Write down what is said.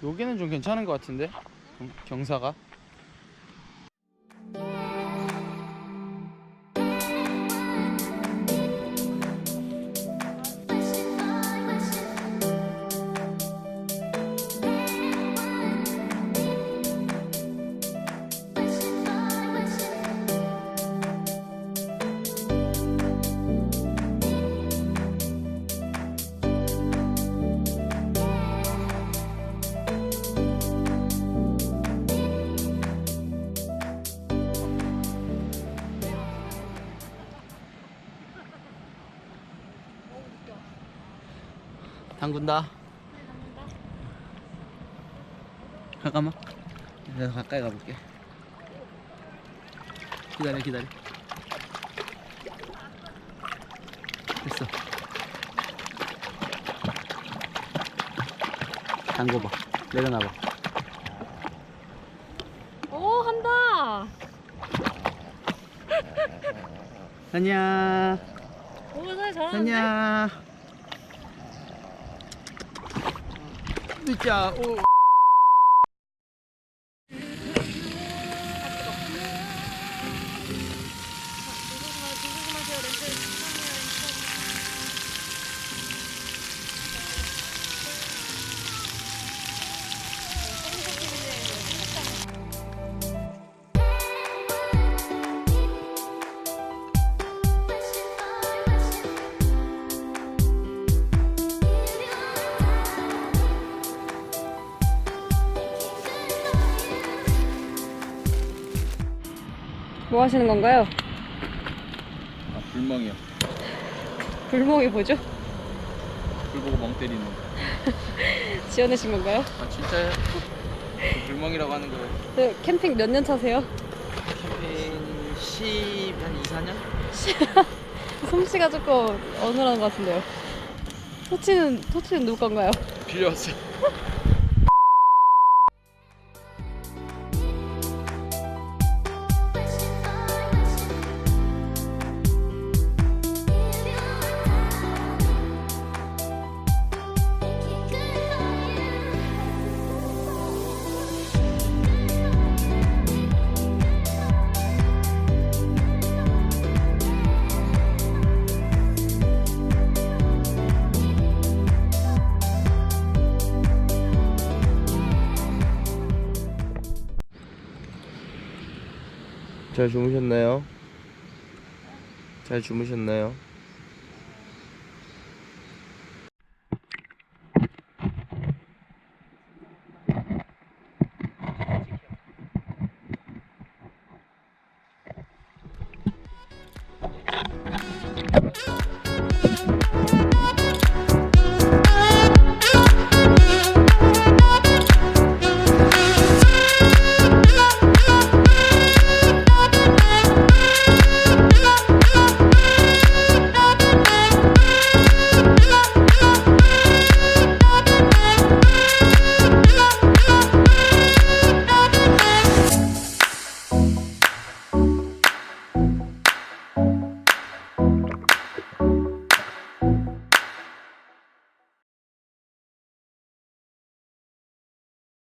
여기는 좀 괜찮은 것 같은데 경사가. 담근다. 잠깐만, 내가 가까이 가볼게. 기다려. 됐어. 담궈봐. 내려놔봐. 오, 한다. 안녕. 오, 잘 잘하는데. 안녕. 진짜. 오. 뭐 하시는 건가요? 아, 불멍이요. 불멍이 뭐죠? 불 보고 멍 때리는 거. 지어내신 건가요? 아 진짜요? 불멍이라고 하는 거예요. 네, 캠핑 몇 년 차세요? 캠핑 한 2, 4년? 솜씨가 조금 어눌한 것 같은데요. 토치는 누구 건가요? 빌려왔어요. 잘 주무셨나요? 잘 주무셨나요?